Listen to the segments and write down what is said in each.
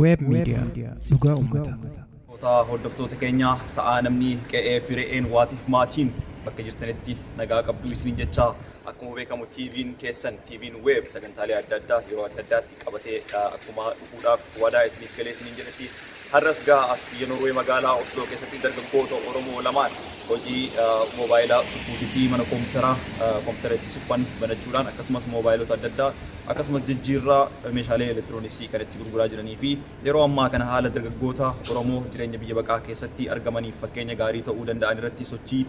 Web Media Dhugaa Uummataa. Hordoftoota keenya sa'aa namni qe'ee fire'een waatiif maatiin bakka jirtanitti nagaa qabduu isiniin jecha akkuma beekamu TV'n keessan TV'n web sagantaalee adda addaa yeroo adda addaatti qabatee akkuma dhufuudhaaf wadaa isiniif galeetiin jedhetti har'as gaa as biyya Norwee magaalaa Oslo keessatti dargaggoota Oromoo lamaan hojii moobaayilaa suphuutii fi mana kompiitara itti suphan banachuudhaan akkasumas moobaayilota adda addaa akkasumas jijjiirraa meeshaalee elektirooniksii kan itti gurguraa jiranii fi yeroo ammaa kana haala dargaggoota Oromoo jireenya biyya baqaa keessatti argamaniif fakkeenya gaarii ta'uu danda'an irratti sochii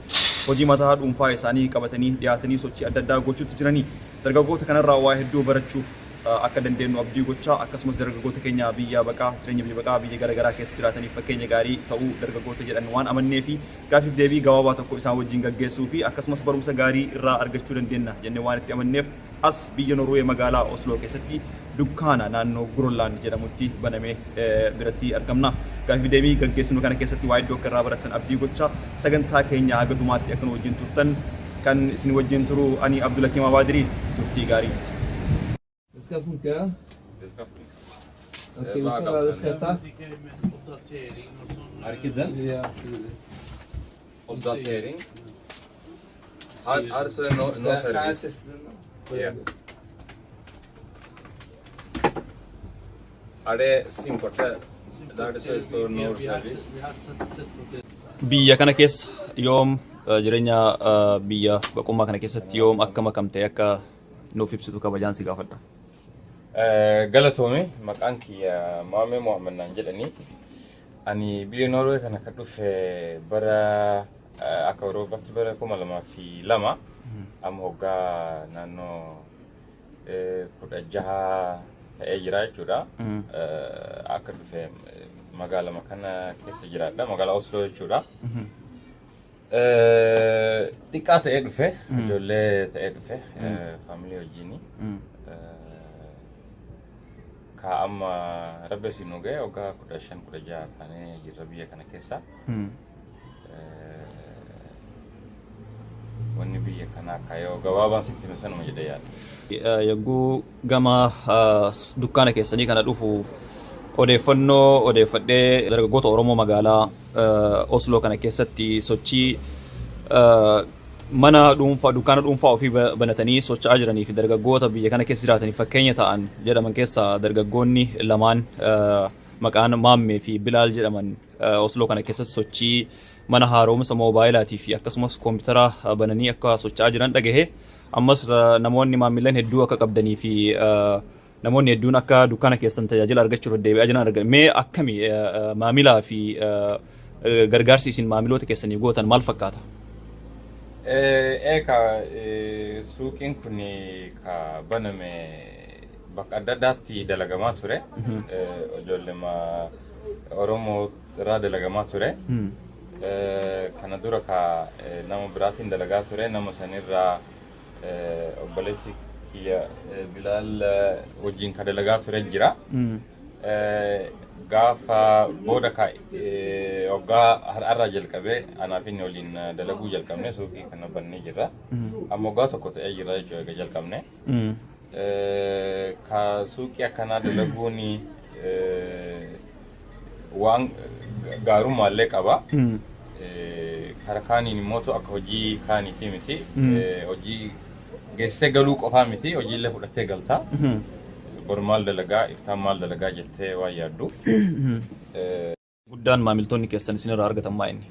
hojii mataa dhuunfaa isaanii qabatanii dhiyaatanii sochii adda addaa gochuutti jiranii dargaggoota kanarraa waa hedduu barachuuf akka dandeenyu abdii gochaa akkasumas dargaggoota keenya biyya baqaa jireenya biyya baqaa biyya garaagaraa keessa jiraataniif fakkeenya gaarii ta'uu dargaggoota jedhan waan amannee fi gaafiif deebii gabaabaa tokko isaan wajjin gaggeessuu fi akkasumas barumsa gaarii irraa argachuu dandeenya jennee waan itti amanneef as biyya Norwee magaalaa Oslo keessatti dukkaana naannoo Groenland jedhamutti banamee biratti argamna. Gaafiif deebii gaggeessinu kana keessatti waa iddoo akka irraa barattan abdii gochaa sagantaa keenya haga dhumaatti akka nu wajjin turtan kan isin wajjin turu ani Abdulhakim Abadirii turtii gaarii. Det ska funka. Det ska funka. Okej, vi får väl skatta. Är det den? Ja. Uppdatering. Är så no service. Ja. Är det SIM-kortet? Där det står no service. Biyya kana keessa yoom jireenya biyya baqummaa kana keessatti yoom akka makamte akka nuuf ibsitu kabajaan si gaafadha. Galatoome maqaan kiyya Maamee Mohaammed naan jedhani. Ani biyya Norwee kana kan dhufe bara akka Awuroopaatti bara 2002 amma hoggaa naannoo 16 ta'ee jira jechuudha. Akka dhufe magaalaa kana keessa jiraadha magaalaa Oslo jechuudha. Xiqqaa ta'ee dhufe ijoollee ta'ee dhufe faamilii wajjini. Ka amma rabbi si nuge oga 15 taanee jirra biyya kana keessa. Wanni biyya kana kaayoo gabaabaan sitti misanuma jedhee yaada. Yagguu gama dukkaana keessanii kana dhufu odeeffannoo odeeffadhee dargaggoota Oromoo magaalaa Oslo kana keessatti sochii mana dhuunfaa dukkaana dhuunfaa ofii banatanii socho'aa jiranii fi dargaggoota biyya kana keessa jiraatanii fakkeenya ta'an jedhaman keessaa dargaggoonni lamaan maqaan Maammee fi Bilaal jedhaman Oslo kana keessatti sochii mana haaromsa moobaayilaatii fi akkasumas kompiitara bananii akka socho'aa jiran dhagahe ammas namoonni maamilan hedduu akka qabdanii fi namoonni hedduun akka dukkaana keessan tajaajila argachuuf deebi'aa jiran argan mee akkami maamilaa fi gargaarsi isin maamiloota keessanii gootan maal fakkaata? Eka suuqiin kun ka baname bakka adda addaatti dalagamaa ture. Ijoollee Oromoo irraa dalagamaa ture. Kana dura ka nama biraatiin dalagaa ture nama sanirraa obboleessi kiyya Bilaal wajjin ka dalagaa ture jira. Gaafa booda ka waggaa har'arraa jalqabee anaaf inni waliin dalaguu jalqabne suuqii kana bannee jirra. Amma waggaa tokko ta'ee jirra jechuudha jalqabne. Ka suuqii akkanaa dalaguun waan gaarummaallee qaba. Karaa kaaniin immoo akka hojii kaaniitii miti. Hojii geessitee galuu qofaa miti hojiillee fudhattee galtaa. Maal dalagaa iftaan maal dalagaa jettee waan yaadduuf. Guddaan maamiltoonni keessan isinirraa argatan maa inni?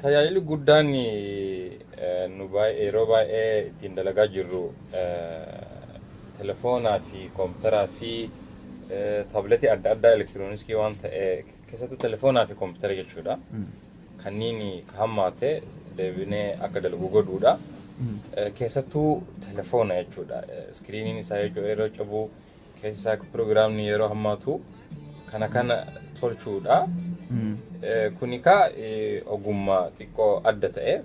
Tajaajilli guddaan nu yeroo baay'ee ittiin dalagaa jirru telefoonaa fi kompiitaraa fi taabileetii adda addaa elektirooniksii waan ta'e keessattuu telefoonaa fi kompiitara jechuudha. Kanniin ka hammaate deebinee akka dalagu godhuudha. Keessattuu telefoona jechuudha. Iskiriiniin isaa yeroo cabu keessa piroogiraamni yeroo hammaatu kana tolchuudha. kunika ogummaa xiqqoo adda ta'e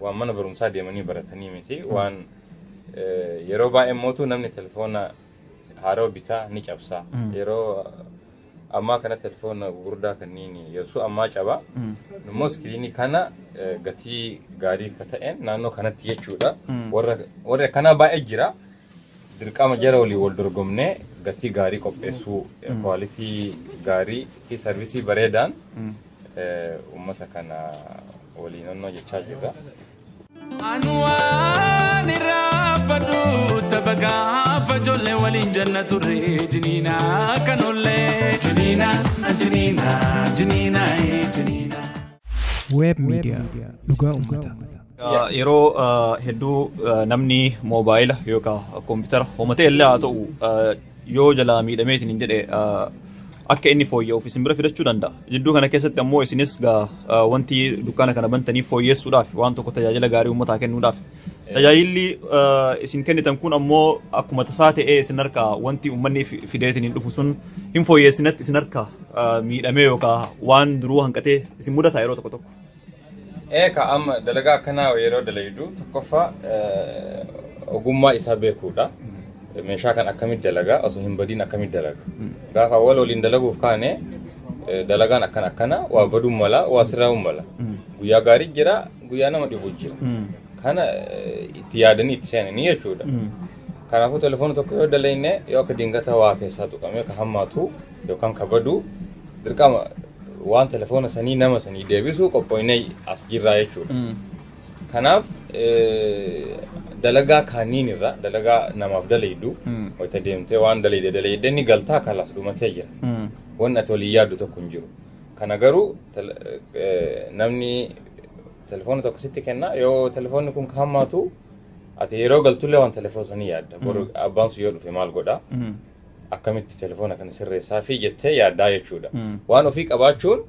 waan mana barumsaa deemanii baratanii miti waan yeroo baay'ee mootu namni telefoona haaroo bitaa ni cabsa yeroo amma kana telefoona gurguddaa kanniin yesu amma caba immoo iskiriinii kana gatii gaarii ka ta'een naannoo kanatti jechuudha warra kana baay'ee jira dirqama jara walii wal dorgomnee gatii gaarii qopheessuu quality gaarii fi servicii bareedaan ummata kana walii naannoo jechaa jirra. Anwaan irraafadhu tabagaa fajoollee waliin jannatu ree jiniina kanollee jiniina jiniina jiniina jiniina. Web Media dhugaa uummataa. Yeroo hedduu namni moobaayila yookaan koompitara homatee illee haa ta'u yoo jalaa miidhameetiin hin jedhe akka inni fooyya'uuf isin bira fidachuu danda'a. Jidduu kana keessatti ammoo isinis wanti dukkaana kana bantanii fooyyessuudhaaf waan tokko tajaajila gaarii uummataa kennuudhaaf. Tajaajilli isin kennitan kun ammoo akkuma tasaa ta'ee isin harkaa wanti uummanni fideetiin hin dhufu sun hin fooyyessinatti isin harkaa miidhamee yookaan waan duruu hanqatee isin mudata yeroo tokko tokko. Ka amma dalagaa akkanaa yeroo dalaydu tokkoffaa ogummaa isaa beekuudha. Meeshaa kan akkamitti dalagaa osoo hin badiin akkamitti dalaga. Gaafa waliin dalaguuf kaane dalagaan akkana waa baduun mala waa sirraa'uun mala. Guyyaa gaarii jira guyyaa nama dhibu jira. Kana itti yaadanii itti seenanii jechuudha. Kanaafuu telefoona tokko yoo dalayne yoo akka dingata waa keessaa tuqamee ka hammaatu yookaan ka badu dirqama waan telefoona sanii nama sanii deebisuu qophoinee as jirraa jechuudha. Kanaaf dalagaa kaaniin irra dalagaa namaaf dalaydu wayita deemtee waan dalayde ni galtaa kalas dhumatee jira. Wanni ati walii yaaddu tokko hin jiru. Kana garuu namni telefoona tokko sitti kenna yoo telefoonni kun ka hammaatu ati yeroo galtullee waan telefoona sanii yaadda. Boru abbaan sun yoo dhufe maal godhaa? Akkamitti telefoona kana sirreessaa fi jettee yaaddaa jechuudha. Waan ofii qabaachuun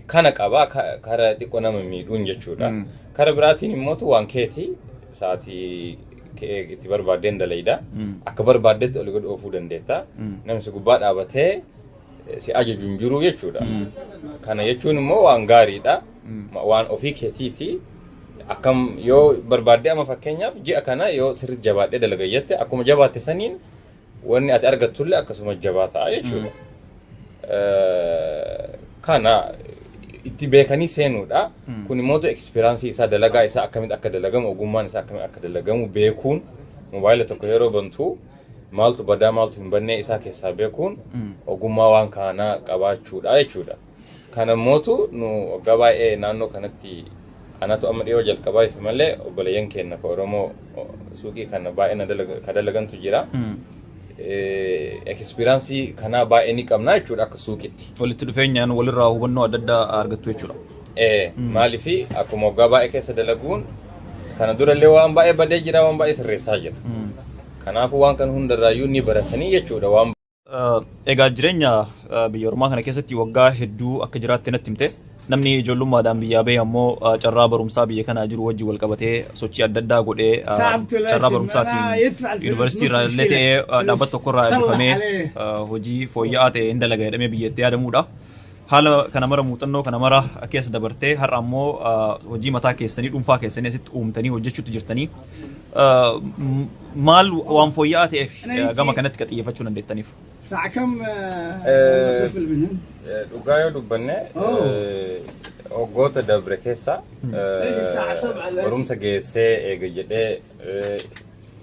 kana qabaa kara xiqqoo nama miidhuun jechuudha. Kara biraatiin immoo waan keetii sa'aatii itti barbaaddeen dalayda. Akka barbaaddetti oli godhu oofuu dandeetta. Namni si gubbaa dhaabatee si ajajuun jiru jechuudha. Kana jechuun immoo waan gaariidha. Waan ofii keetiiti. Akkam yoo barbaaddee ama fakkeenyaaf ji'a kana yoo sirriitti jabaadhee dalagayyette akkuma jabaatte saniin wanni ati argattullee akkasuma jabaataa jechuudha. Kana itti beekanii seenuudha. Kun immoo ekspiraansii isaa dalagaa isaa akkamitti akka dalagamu ogummaan isaa akkamitti akka dalagamu beekuun moobaayila tokko yeroo bantu maaltu badaa maaltu hin bannee isaa keessaa beekuun ogummaa waan kanaa qabaachuudha jechuudha. Kana mootu nu waggaa baay'ee naannoo kanatti anatu amma dhiyoo jalqabaa ifi malee obboleeyyan keenya ka Oromoo suuqii kana baay'ee ka dalagantu jira. Ekspiraansii kanaa baay'ee ni qabna jechuudha akka suuqitti. Walitti dhufeenyaan walirraa hubannoo adda addaa argattu jechuudha. Maaliifi akkuma waggaa baay'ee keessa dalaguun kana durallee waan baay'ee badee jira waan baay'ee sirreessaa jira. Kanaafuu waan kan hundarraayyuu ni baratanii jechuudha waan. Egaa jireenya biyya Oromaa kana keessatti waggaa hedduu akka jiraatte natti himte. Namni ijoollummaadhaan biyyaa ba'e ammoo carraa barumsaa biyya kanaa jiru wajji wal qabatee sochii adda addaa godhee carraa barumsaatiin yuunivarsiitii irraa illee ta'ee dhaabbata tokkorraa eebbifamee hojii fooyya'aa ta'e hin dalaga jedhamee biyyatti yaadamuudha. Haala kana mara muuxannoo kana mara keessa dabartee har'a ammoo hojii mataa keessanii dhuunfaa keessanii asitti uumtanii hojjechuutti jirtanii maal waan fooyya'aa ta'eef gama kanatti xiyyeeffachuu dandeettaniif? ساعة كم dhugaa yoo dubbanne waggoota dabre keessa barumsa geessee eega jedhee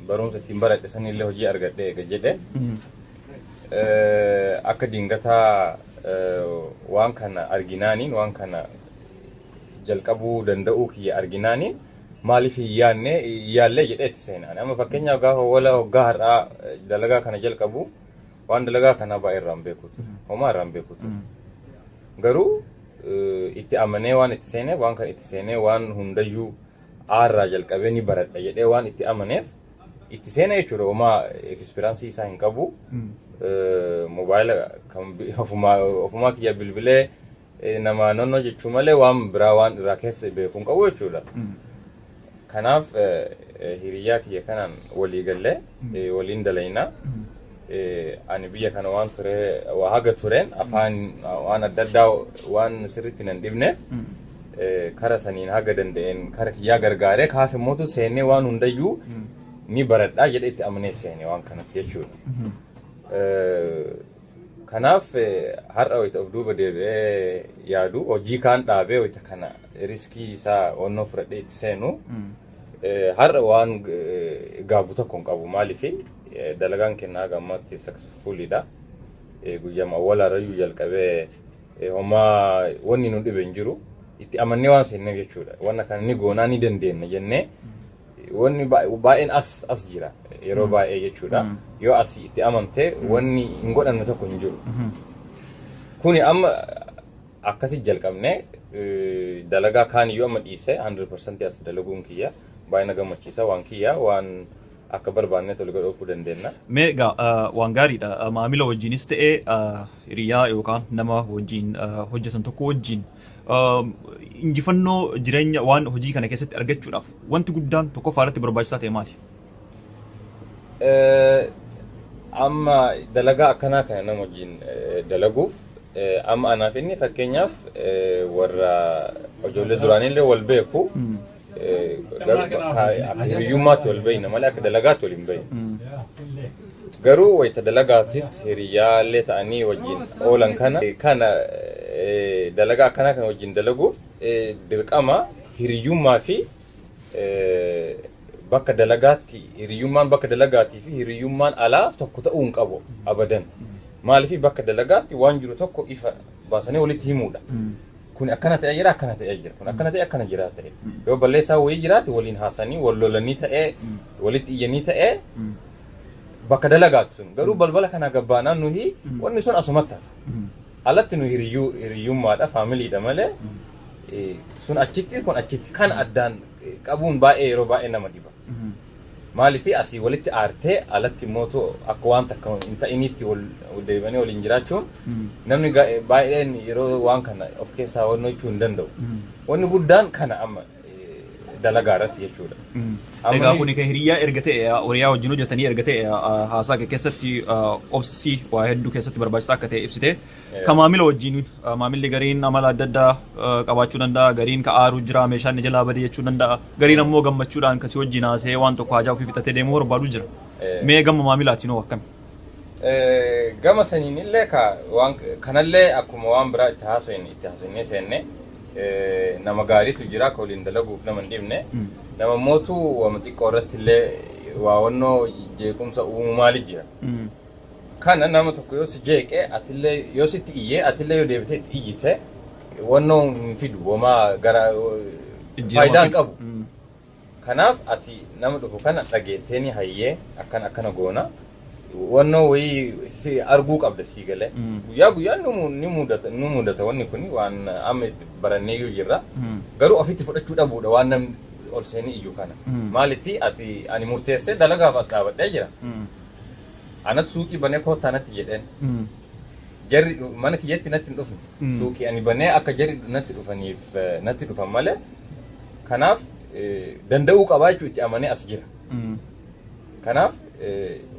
barumsa ittiin baradhe sanillee hojii argadhe eega jedhe akka dingataa waan kana arginaaniin waan kana jalqabuu danda'uu kiyya arginaaniin maaliif yaallee jedhee itti seenaan. Amma fakkeenyaaf gaafa waggaa har'aa dalagaa kana jalqabu waan dalagaa kana baay'ee irraan beekuutu homaa irraan beekuutu garuu itti amanee waan itti seenee waan kan itti seenee waan hundayyuu aarraa jalqabee ni baradha jedhee waan itti amaneef itti seenee jechuudha. Homaa ekspiraansii isaa hin qabu moobaayila kan ofumaa kiyya bilbilee nama naannoo jechuu malee waan biraa waan irraa keessa beekuu hin qabu jechuudha. Kanaaf hiriyyaa kiyya kanaan walii gallee waliin dalaynaa. ani biyya kana waan ture waa haga tureen afaan waan adda addaa waan sirriitti nan dhibneef kara saniin haga danda'een kara kiyyaa gargaaree kaafe mootu seennee waan hundayyuu ni baradhaa jedhe itti amanee seene waan kanatti jechuudha. Kanaaf har'a wayita of duuba deebi'ee yaadu hojii kaan dhaabee wayita kana riskii isaa onnoo fudhadhee itti seenu har'a waan gaabu tokko hin qabu maaliif dalagaan kennaa gammatti successfulidha. Guyyama awwaalaarrayyuu jalqabee homaa wanni nu dhibe hin jiru itti amannee waan seenneef jechuudha. Wanna kana ni goonaa ni dandeenya jennee wanni baay'een as jira yeroo baay'ee jechuudha. Yoo as itti amantee wanni hin godhanne tokko hin jiru. Kuni amma akkasi jalqabnee dalagaa kaaniyyuu amma dhiisee 100% as dalaguun kiyya baay'ee na gammachiisa waan kiyya waan akka barbaanne tole godhuu dandeenya. Mee egaa waan gaariidha. Maamila wajjinis ta'ee hiriyaa yookaan nama wajjin hojjetan tokko wajjin injifannoo jireenya waan hojii kana keessatti argachuudhaaf wanti guddaan tokko faarratti barbaachisaa ta'e maali? Amma dalagaa akkanaa kana nama wajjin dalaguuf amma anaaf inni fakkeenyaaf warra ijoollee duraanillee wal beeku hiriyyummaatti wal beeyna malee akka dalagaatti wal hin beeyna. Garuu wayita dalagaatis hiriyyaallee ta'anii wajjin oolan kana dalagaa akkanaa kana wajjin dalaguuf dirqama hiriyyummaa fi bakka dalagaatti hiriyyummaan bakka dalagaatii fi hiriyyummaan alaa tokko ta'uu hin qabu abadan. Maaliif bakka dalagaatti waan jiru tokko ifa baasanii walitti himuudha. Kun akkana ta'e jira akkana ta'e jira kun akkana ta'e akkana jira ta'e yoo balleessaa wayii jiraate waliin haasanii wal lolanii ta'e walitti iyyanii ta'e bakka dalagaatti sun garuu balbala kana gabbaanaan nuyi wanni sun asumatti hafa. Alatti nu hiriyyummaadha faamiliidha malee sun achitti kun achitti kan addaan qabuun baay'ee yeroo baay'ee nama dhiba. Maaliif asii walitti aartee alatti mootu akka waan takka hin ta'initti wal deebanii waliin jiraachuun namni baay'een yeroo waan kana of keessaa wannoo jechuu hin danda'u. Wanni guddaan kana amma dalagaa irratti jechuudha. Egaa kun hiriyyaa erga ta'e horiyaa wajjin hojjetanii erga ta'e haasaa keessatti obsi waa hedduu keessatti barbaachisaa akka ta'e ibsite. Kan maamila wajjin maamilli gariin amala adda addaa qabaachuu danda'a, gariin ka aaruu jira, meeshaan jalaa badee jechuu danda'a, gariin ammoo gammachuudhaan kasii wajjin haasee waan tokko hajaa ofii fixatee deemuu barbaadu jira. Mee gama maamilaatiin hoo akkami? Gama saniin illee kanallee akkuma waan biraa itti haasofnee seenne nama gaariitu jira ka waliin dalaguuf nama hin dhibne nama mootu wama xiqqoo irratti illee waa wannoo jeequmsa uumuu maali jira. Kana nama tokko yoo si jeeqe atillee yoo sitti iyyee atillee yoo deebitee itti iyyite wannoo hin fidu wamaa gara faayidaan qabu. Kanaaf ati nama dhufu kana dhageetteeni hayyee akkana goona wannoo wayii arguu qabda sii galee guyyaa nu mudata wanni kun waan amma barannee iyyuu jirra garuu ofitti fudhachuu dhabuudha waan namni ol seenii iyyuu kana maalitti ati ani murteessee dalagaaf as dhaabadhee jira anat suuqii banee koottaa natti jedheen jarri mana kiyyatti natti hin dhufne suuqii ani banee akka jarri natti dhufaniif natti dhufan malee kanaaf danda'uu qabaa jechuu itti amanee as jira. Kanaaf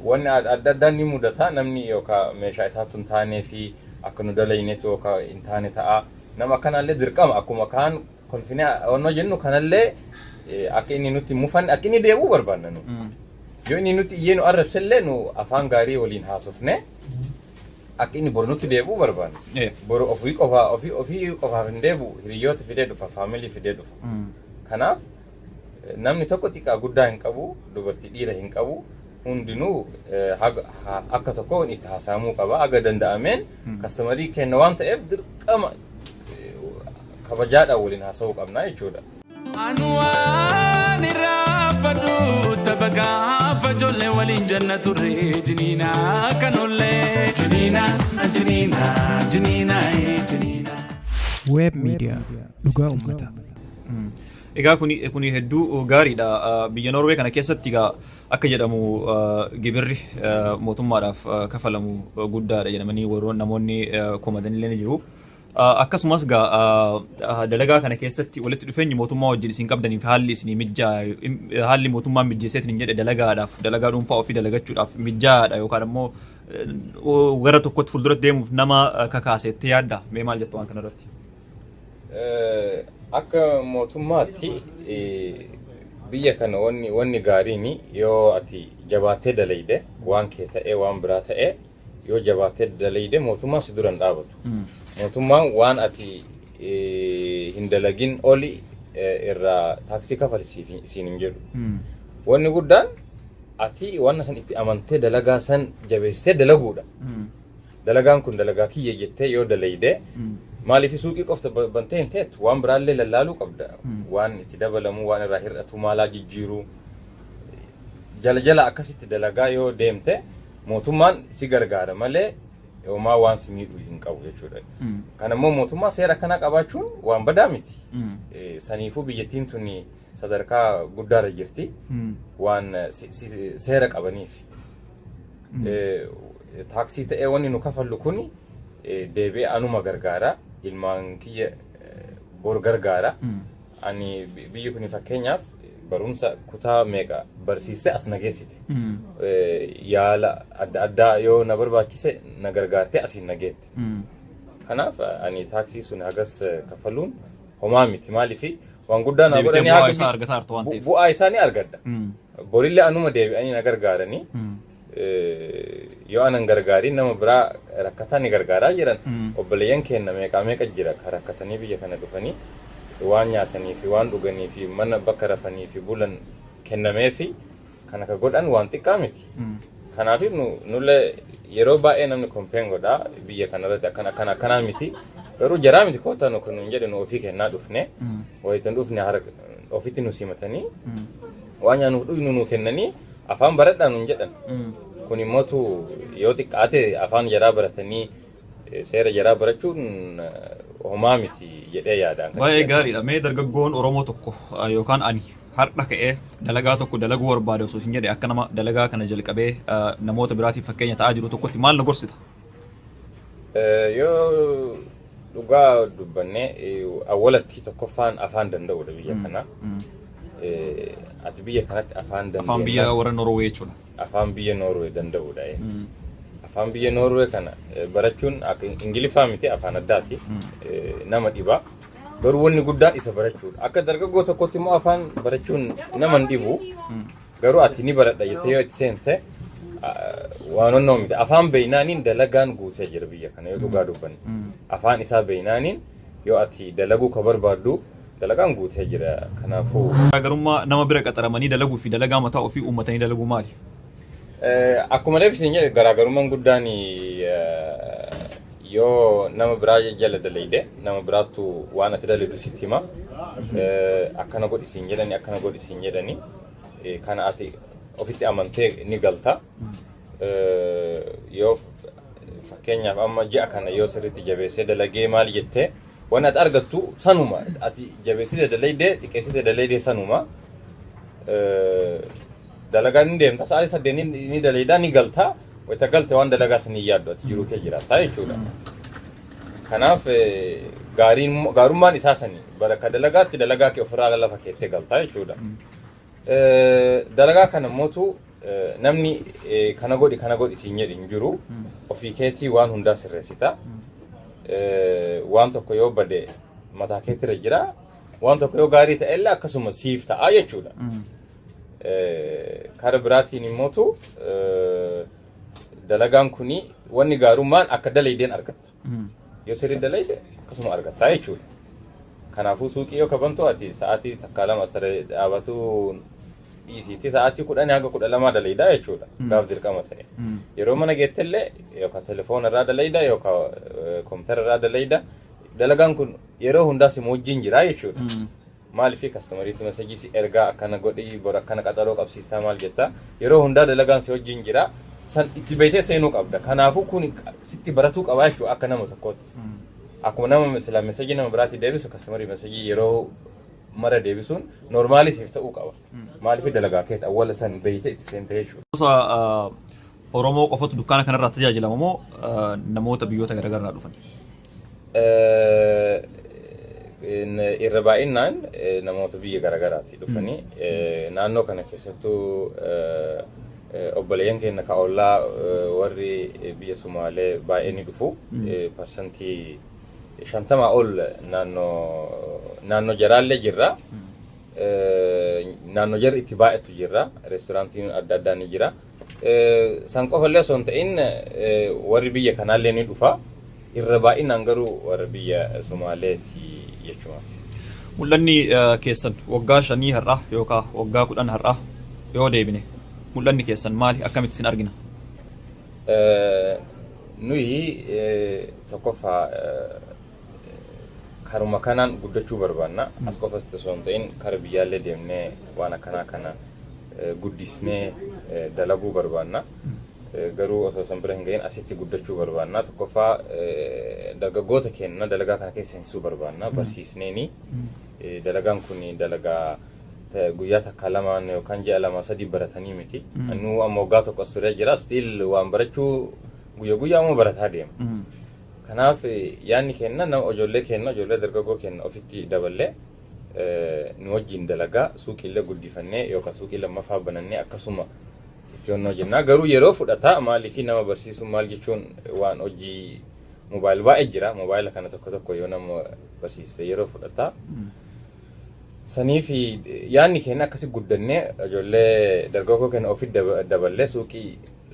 wanni adda addaan ni mudata namni yookaan meeshaa isaatu hin taanee fi akka nu dalayneetu yookaan hin taane ta'a nama kanallee dirqama akkuma kaan kolfinee onnoo jennu kanallee akka inni nutti mufanne akka inni deebuu barbaanna nu yoo inni nutti iyyee nu arrabsellee nu afaan gaarii waliin haasofne akka inni boru nutti deebuu barbaanna boru ofii qofaaf hin deebu hiriyyoota fidee dhufa faamilii fidee dhufa. Kanaaf namni tokko xiqqaa guddaa hin qabu dubartii dhiira hin qabu hundinuu akka tokko itti haasa'amuu qaba aga danda'ameen kastamarii kenna waan ta'eef dirqama kabajaadhaan waliin haasa'uu qabna jechuudha. Anwaan irraafadhu tapha gaafa ijoollee waliin janna turre jiniina kanollee jiniina. Web Media dhugaa uummataa. Egaa kuni hedduu gaariidha. Biyya Norwee kana keessatti akka jedhamu gibirri mootummaadhaaf kafalamu guddaadha jedhamanii warroon namoonni komatanillee ni jiru. Akkasumas dalagaa kana keessatti walitti dhufeenyi mootummaa wajjin isin qabdaniif haalli isin haalli mootummaan mijjeesseetiin hin jedhe dalagaa dhuunfaa ofii dalagachuudhaaf mijaa'aadha yookaan ammoo gara tokkotti fuulduratti deemuuf nama kakaasetti yaadda mee maal jettu waan kanarratti? Akka mootummaatti biyya kana wanni gaariin yoo ati jabaattee dalayde waan kee ta'ee waan biraa ta'ee yoo jabaattee dalayde mootummaan si duran dhaabatu. Mootummaan waan ati hin dalagin oli irraa taaksii kafalsiif siin hin jedhu. Wanni guddaan ati waan san itti amantee dalagaa san jabeessitee dalaguudha. Dalagaan kun dalagaa kiyya jettee yoo dalayde maaliif suuqii qofta bantee hin teettu waan biraallee lallaaluu qabda. Waan itti dabalamu waan irraa hir'atu maalaa jijjiiruu jala akkasitti dalagaa yoo deemte mootummaan si gargaara malee yoomaa waan si miidhuu hin qabu jechuudha. Kanammoo mootummaa seera akkanaa qabaachuun waan badaa miti. Saniifuu biyyattiin tuni sadarkaa guddaarra jirti waan seera qabaniif. Taaksii ta'ee wanni nu kafallu kun deebi'ee anuma gargaara ilmaan kiyya bor gargaara. Ani biyyi kun fakkeenyaaf barumsa kutaa meeqa barsiiste as na geessite. Yaala adda addaa yoo na barbaachise na gargaarte asiin na geette. Kanaaf ani taaksii sun hagas kafaluun homaa miti maaliifi waan guddaa na godhanii haga bu'aa isaanii argadda. Borillee anuma deebi'anii na gargaaranii yoo anan gargaarii nama biraa rakkataa ni gargaaraa jiran obboleeyyan keenya meeqa jira ka rakkatanii biyya kana dhufanii waan nyaatanii fi waan dhuganii fi mana bakka rafanii fi bulan kennamee fi kana ka godhan waan xiqqaa miti. Kanaaf nullee yeroo baay'ee namni kompeen godhaa biyya kanarratti akkanaa miti. Garuu jaraa miti kootaa nu kun hin jedhu ofii kennaa dhufne wayitan dhufne ofitti nu simatanii waan nyaanuuf dhugnu nu kennanii afaan baradhaa nu jedhan. Kun immoo yoo xiqqaate afaan jaraa baratanii seera jaraa barachuun homaa miti jedhee yaadaan. Baay'ee gaariidha. Mee dargaggoon Oromoo tokko yookaan ani har'a ka'ee dalagaa tokko dalaguu barbaade osoo hin jedhe akka nama dalagaa kana jalqabee namoota biraatiif fakkeenya ta'aa jiru tokkotti maal na gorsita? Yoo dhugaa dubbannee awwalatti tokkoffaan afaan danda'uudha biyya kana. Ati biyya kanatti afaan danda'e. Afaan biyya warra Norwee jechuudha. Afaan biyya Norwee danda'uudha. Afaan biyya Norwee kana barachuun Ingiliffaa miti afaan addaati. Nama dhibaa. Garuu wanni guddaan isa barachuudha. Akka dargaggoo tokkotti immoo afaan barachuun nama hin dhibu. Garuu ati ni baradha jettee yoo itti seente waan onnoo miti. Afaan beeynaaniin dalagaan guutee jira biyya kana yoo dhugaa dubbanne. Afaan isaa beeynaaniin yoo ati dalaguu ka barbaaddu dalagaan guutee jira. Kanaafuu garummaa nama bira qaxaramanii dalaguu fi dalagaa mataa ofii uummatanii dalaguu maali? Akkuma reeffisin jedhe garaagarummaan guddaan yoo nama biraa jala dalayde nama biraattu waan ati dalaydu sitti hima. Akkana godhisiin jedhani kana ati ofitti amantee ni galta. Yoo fakkeenyaaf amma ji'a kana yoo sirriitti jabeessee dalagee maal jettee waan ati argattu sanuma ati jabeessite dalayde xiqqeessite dalayde sanuma. Dalagaan ni deemta sa'aatii saddeet ni dalaydaa ni galta wayita galte waan dalagaa sanii yaaddu ati jiruu kee jiraata jechuudha. Kanaaf gaarummaan isaa sanii bakka dalagaatti dalagaa kee ofirraa lafa keettee galta jechuudha. Dalagaa kana mootu namni kana godhi siin jedhi hin jiru ofii keetii waan hundaa sirreessita. Waan tokko yoo bade mataa keetirra jira waan tokko yoo gaarii ta'e illee akkasuma siif ta'a jechuudha. Kara biraatiin immoo dalagaan kuni wanni gaarummaan akka dalaydeen argatta. Yoo sirrii dalayde akkasuma argatta jechuudha. Kanaafuu suuqii yoo kabantu ati sa'aatii takka lama as dhaabatu dhiisiitti sa'aatii 10 hanga 12 dalaydaa jechuudha. Gaaf dirqama ta'e. Yeroo mana geettellee yookaan telefoona irraa dalayda yookaan kompiitara irraa dalayda dalagaan kun yeroo hundaa si wajjin jira jechuudha. Maaliif kastomariitti meseejii ergaa akkana godhii bor akkana qaxaroo qabsiistaa maal jetta yeroo hundaa dalagaan si wajjin jira san itti beeytee seenuu qabda. Kanaafuu kun sitti baratuu qaba jechuudha akka nama tokkootti. Akkuma nama mesela meseejii nama biraatti deebisu kastomarii meseejii yeroo mara deebisuun normaaliif ta'uu qaba. Maaliif dalagaa keetti awwaala san beeytee itti seentee jechuudha. Oromoo qofatu dukkaana kanarraa tajaajilamu moo namoota biyyoota garaagaraa dhufan? Irra baay'inaan namoota biyya garaagaraatti dhufanii naannoo kana keessattuu obboleeyyan keenya ka ollaa warri biyya Sumaalee baay'ee ni dhufu parsantii 50 ol naannoo jaraallee jirra naannoo jarri itti baay'atu jirra reestooraantiin adda addaa ni jira san qofallee osoo hin ta'in warri biyya kanaallee ni dhufa irra baay'inaan garuu warra biyya Sumaaleeti jechuudha. Mul'anni keessan waggaa 5 har'aa yookaan waggaa 10 har'aa yoo deebine mul'anni keessan maali akkamitti isin argina? Nuyi tokkoffaa karuma kanaan guddachuu barbaanna as qofas osoo hin ta'in kara biyyaallee deemnee waan akkanaa kana guddisnee dalaguu barbaanna garuu osoo san bira hin gahin asitti guddachuu barbaanna tokkoffaa dargaggoota keenya dalagaa kana keessa hinsuu barbaanna barsiisneeni dalagaan kun dalagaa guyyaa takka lamaan yookaan ji'a lama sadii baratanii miti annu amma waggaa tokko asirra jira still waan barachuu guyyaa ammoo barataa deema kanaaf yaanni kenna nama ijoollee dargaggoo kenna ofitti daballee nu wajjin dalagaa suuqiillee guddifannee yookaan suuqii lammaffaa banannee akkasuma itti honnoo jennaa garuu yeroo fudhataa maaliif nama barsiisuun maal jechuun waan hojii mobaayil baay'ee jira mobaayila kana tokko yoo nama barsiiste yeroo fudhataa saniif yaanni kenna akkasi guddannee ijoollee dargaggoo kenna ofitti daballee suuqii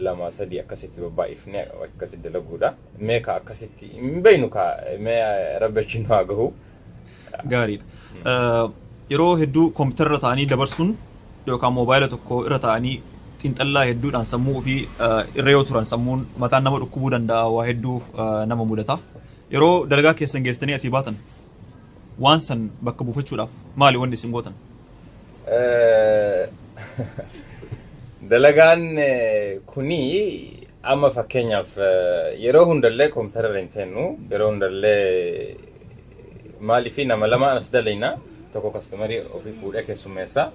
lama sadii akkasitti baay'ifnee akkasitti dalaguudha meeqa akkasitti hin beeynu ka mee rabbichi nu haa gahu gaariidha yeroo hedduu kompiitarra ta'anii dabarsuun yookaan moobaayila tokko irra ta'anii xiinxallaa hedduudhaan sammuu ofii irra yoo turan sammuun mataan nama dhukkubuu danda'a waa hedduu nama mudata yeroo dalagaa keessan geessanii asii baatan waan san bakka buufachuudhaaf maali wanni isin gootan? Dalagaan kuni amma fakkeenyaaf yeroo hundallee kompiitarra hin teennu yeroo hundallee maaliif nama lama as dalayna tokko kastomarii ofii fuudhee keessummeessa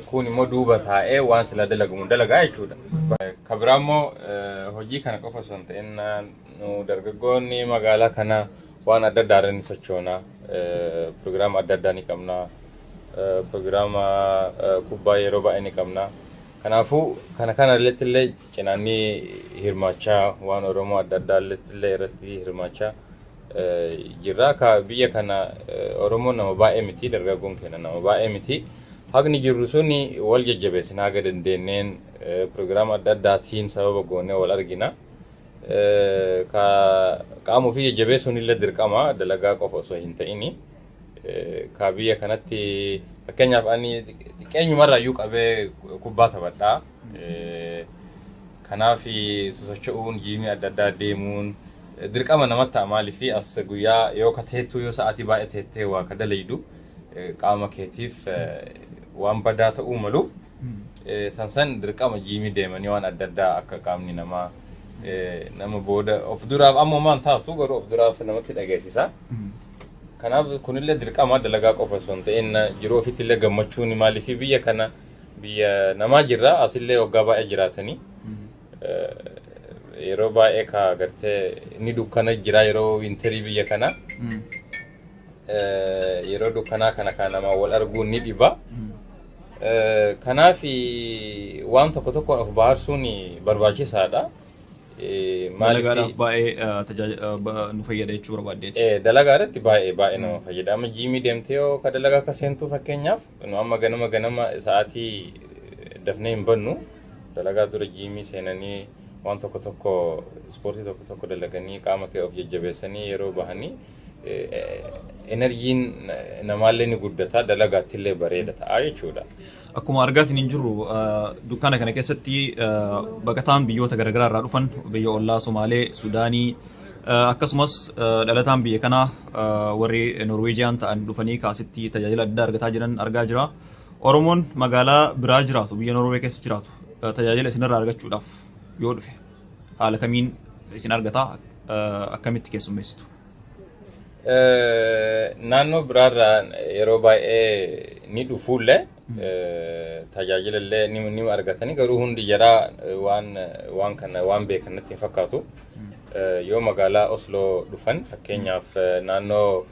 kun immoo duuba taa'ee waan sila dalagumu dalagaa jechuudha. Kabiraammoo hojii kana qofa osoo hin ta'in nu dargaggoonni magaalaa kana waan adda addaa ni sochoona pirogiraama adda addaa ni qabna pirogiraama kubbaa yeroo baay'ee ni qabna. Kanaafuu kana illee cinaanii hirmaachaa waan Oromoo adda addaa illee irratti hirmaachaa jirra ka biyya kana Oromoo nama baay'ee miti dargaggoon keenya nama baay'ee miti haqni jirru suni wal jajjabeessinaa haga dandeenyeen pirogiraama adda addaatiin sababa goonee wal argina ka qaamuu fi jajjabeessuun illee dirqama dalagaa qofa osoo hin ta'ini ka biyya kanatti fakkeenyaaf ani xiqqeenyumarraayyuu qabee kubbaa taphadhaa kanaaf sosocho'uun jiimii adda addaa deemuun dirqama namatti ta'a maaliif as guyyaa yoo kateettuu yoo sa'aatii baay'ee teettee waa ka dalaydu qaama keetiif waan badaa ta'uu maluuf san dirqama jiimii deemanii waan adda addaa akka qaamni namaa nama booda of duraaf ammumaan taatu garuu of duraaf namatti dhageessisa. Kanaaf kunillee dirqama dalagaa qofa osoo hin ta'in jiruu ofitti illee gammachuun maaliif biyya kana biyya namaa jirra asillee waggaa baay'ee jiraatanii yeroo baay'ee ka gartee ni dukkana jira yeroo winterii biyya kana yeroo dukkanaa kana nama wal arguun ni dhiba kanaaf waan tokko of baharsuun barbaachisaadha. Dalagaadhaaf baay'ee nu fayyada jechuu barbaaddeeti. Dalagaa irratti baay'ee nama fayyada. Amma jiimii deemtee yoo ka dalagaa akka seentuu fakkeenyaaf nu amma ganama sa'aatii dafnee hin bannu dalagaa dura jiimii seenanii waan tokko ispoortii tokko dalaganii qaama kee of jajjabeessanii yeroo bahanii enerjiin namaallee ni guddata dalagaatti illee bareeda ta'a jechuudha. Akkuma argaatiin hin jirru dukkaana kana keessatti baqataan biyyoota garaagaraa irraa dhufan biyya ollaa Somaalee, Sudaanii akkasumas dhalataan biyya kanaa warri Norweejiyaan ta'an dhufanii kaasitti tajaajila adda argataa jiran argaa jira. Oromoon magaalaa biraa jiraatu biyya Norwee keessa jiraatu tajaajila isinirraa argachuudhaaf yoo dhufe haala kamiin isin argataa akkamitti keessummeessitu? Naannoo biraarraa yeroo baay'ee ni dhufuullee tajaajila illee ni argatanii garuu hundi jaraa waan beekanitti hin fakkaatu yoo magaalaa Osloo dhufan fakkeenyaaf naannoo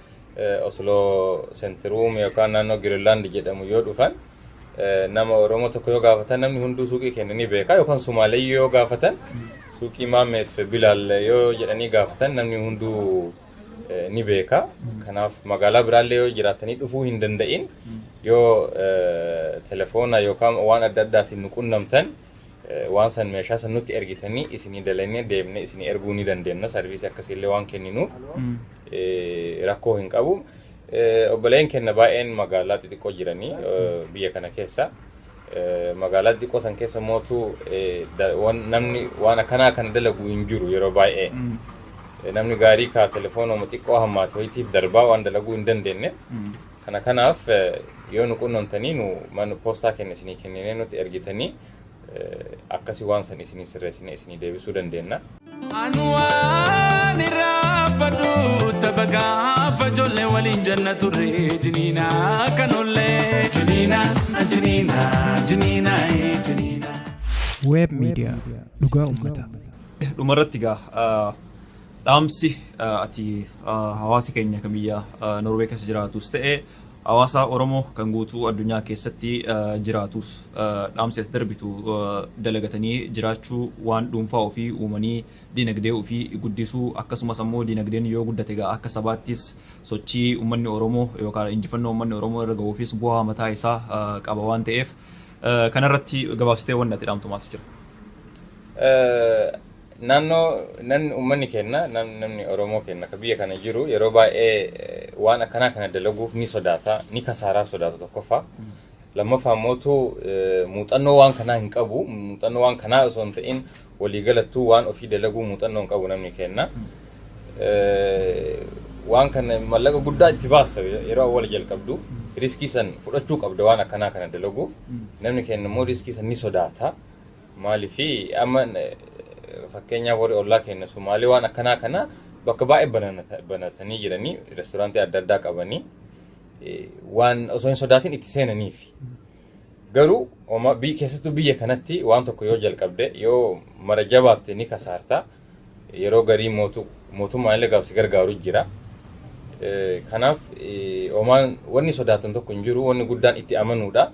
Osloo Sentiruum yookaan naannoo Girilaand jedhamu yoo dhufan nama Oromoo tokko yoo gaafatan namni hunduu suuqii kennanii beeka yookaan Sumaalee yoo gaafatan suuqii Maameef Bilaal yoo jedhanii gaafatan namni hunduu ni beeka. Kanaaf magaalaa biraallee yoo jiraatanii dhufuu hin danda'in yoo telefoona yookaan waan adda addaatiin nu qunnamtan waan san meeshaa san nutti ergitanii isinii dalannee deemnee isinii erguu ni dandeenya. Sarviisii akkasiillee waan kenninuuf rakkoo hin qabu. Obboleen kenna baay'een magaalaa xixiqqoo jiranii biyya kana keessa. Magaalaa xixiqqoo san keessa mootuu namni waan akkanaa kana dalagu hin jiru yeroo baay'ee. Namni gaarii ka telefoonuma xiqqoo hammaatu ho'itiif darbaa waan dalaguu hin dandeenye. Kanaaf yoo nu qunnamtanii nu mana poostaa kenna isinii kennine nutti ergitanii akkasi waan san isinii sirreessine isinii deebisuu dandeenya. Anwaan irraafadhu tabagaa fajolle waliin jannatu ree jiniina kanollee jiniina jiniina jiniina jiniina. Web Media dhugaa ummata. Dhumarratti gaa dhaamsi ati hawaasi keenya kan biyya Norwee keessa jiraatus ta'e hawaasa Oromoo kan guutuu addunyaa keessatti jiraatus dhaamsi as darbitu dalagatanii jiraachuu waan dhuunfaa ofii uumanii dinagdee ofii guddisuu akkasumas ammoo dinagdeen yoo guddate gaa akka sabaattis sochii uummanni Oromoo yookaan injifannoo uummanni Oromoo irra ga'uufis bu'aa mataa isaa qaba waan ta'eef kanarratti gabaabsitee waan ati dhaamtu maaltu jira? Nan uummanni kenna namni Oromoo kenna ka biyya kana jiru yeroo baay'ee waan akkanaa kana dalaguuf ni sodaata ni kasaaraa sodaata tokkoffaa. Lammaffaa mootuu muuxannoo waan kanaa hin qabu muuxannoo waan kanaa osoo hin ta'in waliigalattuu waan ofii dalaguu muuxannoo hin qabu namni kenna. Waan kana mallaqa guddaa itti baasta yeroo awwal jalqabdu riskii san fudhachuu qabda waan akkanaa kana dalaguuf namni kenna immoo riskii san ni sodaata. Maaliifi amma fakkeenyaaf warri ollaa kenna Sumaalee waan akkanaa kana bakka baay'ee banatanii jiranii reestooraantii adda addaa qabanii waan osoo hin sodaatin itti seenaniif. Garuu keessattuu biyya kanatti waan tokko yoo jalqabde yoo mara jabaabte ni kasaarta yeroo garii mootummaan illee gaafsi gargaaru jira. Kanaaf wanni sodaatan tokko hin jiru wanni guddaan itti amanuudha.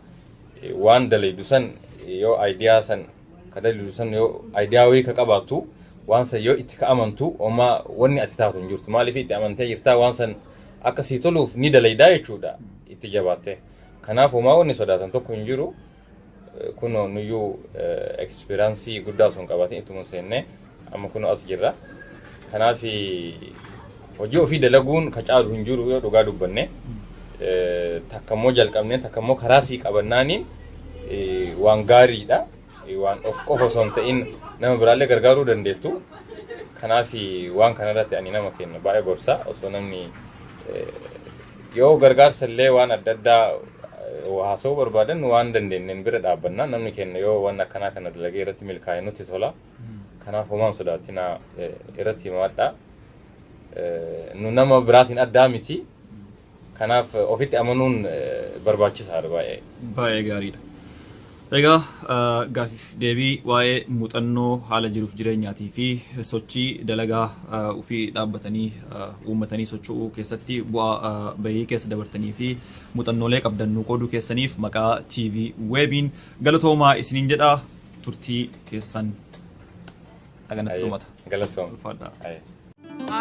Waan dalaydu san yoo aayidiyaa san kadalilu san yoo aayidiyaa wayii ka qabaatu waan san yoo itti ka amantu wanni ati taatu hin jirtu maaliif itti amantee jirtaa waan san akka sii toluuf ni dalaydaa jechuudha itti jabaatte. Kanaaf wanni sodaatan tokko hin jiru kunoo nuyyuu ekspiraansii guddaa osoo hin qabaatin ittuma seenne amma kunoo as jirra. Kanaaf hojii ofii dalaguun ka caalu hin jiru yoo dhugaa dubbanne takkammoo jalqabnee takkammoo karaa sii qabannaaniin waan gaariidha. Waan of qofa osoo hin ta'in nama biraallee gargaaruu dandeettu. Kanaaf waan kanarratti ani nama kenna baay'ee gorsa osoo namni yoo gargaarsa illee waan adda addaa haasa'uu barbaadan waan dandeenyeen bira dhaabbannaa namni kenna yoo waan akkanaa kana dalagee irratti milkaa'e nutti tola. Kanaaf homaan sodaatinaa irratti himadhaa. Nu nama biraatiin addaa miti. Kanaaf ofitti amanuun barbaachisaadha baay'ee. Baay'ee gaariidha. Egaa gaafiif deebii waa'ee muuxannoo haala jiruuf jireenyaatii fi sochii dalagaa ofii dhaabbatanii uummatanii socho'uu keessatti bu'aa bahii keessa dabartanii fi muuxannoolee qabdan nu qooduu keessaniif maqaa TV Webiin galatoomaa isiniin jedhaa turtii keessan dhaganatti dhumata. Galatooma.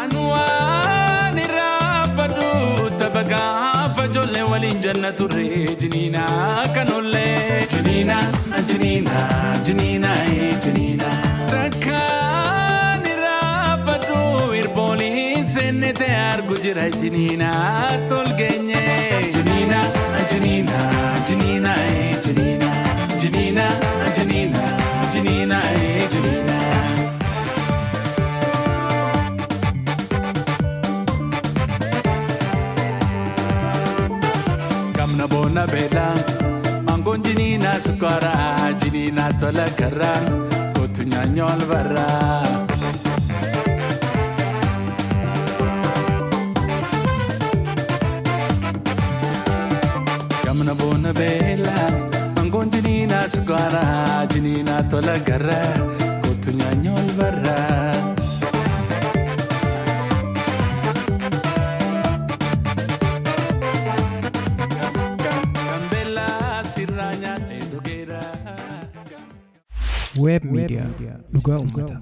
Anwaan irraafadhu tabagaa fajolle waliin jannatu ree jiniina kanollee jiniina jiniina jiniina jiniina. Rakkaan irraafadhu irbooliin seennete argu jira jiniina tolgeenye jiniina jiniina jiniina jiniina jiniina jiniina jiniina jiniina. Bona bela mangon jinina sukara jinina tola karra kotunya nyol barra kamna bona bela mangon jinina sukara jinina tola karra kotunya nyol barra. Siranya Web Media Dhugaa Uummataaf.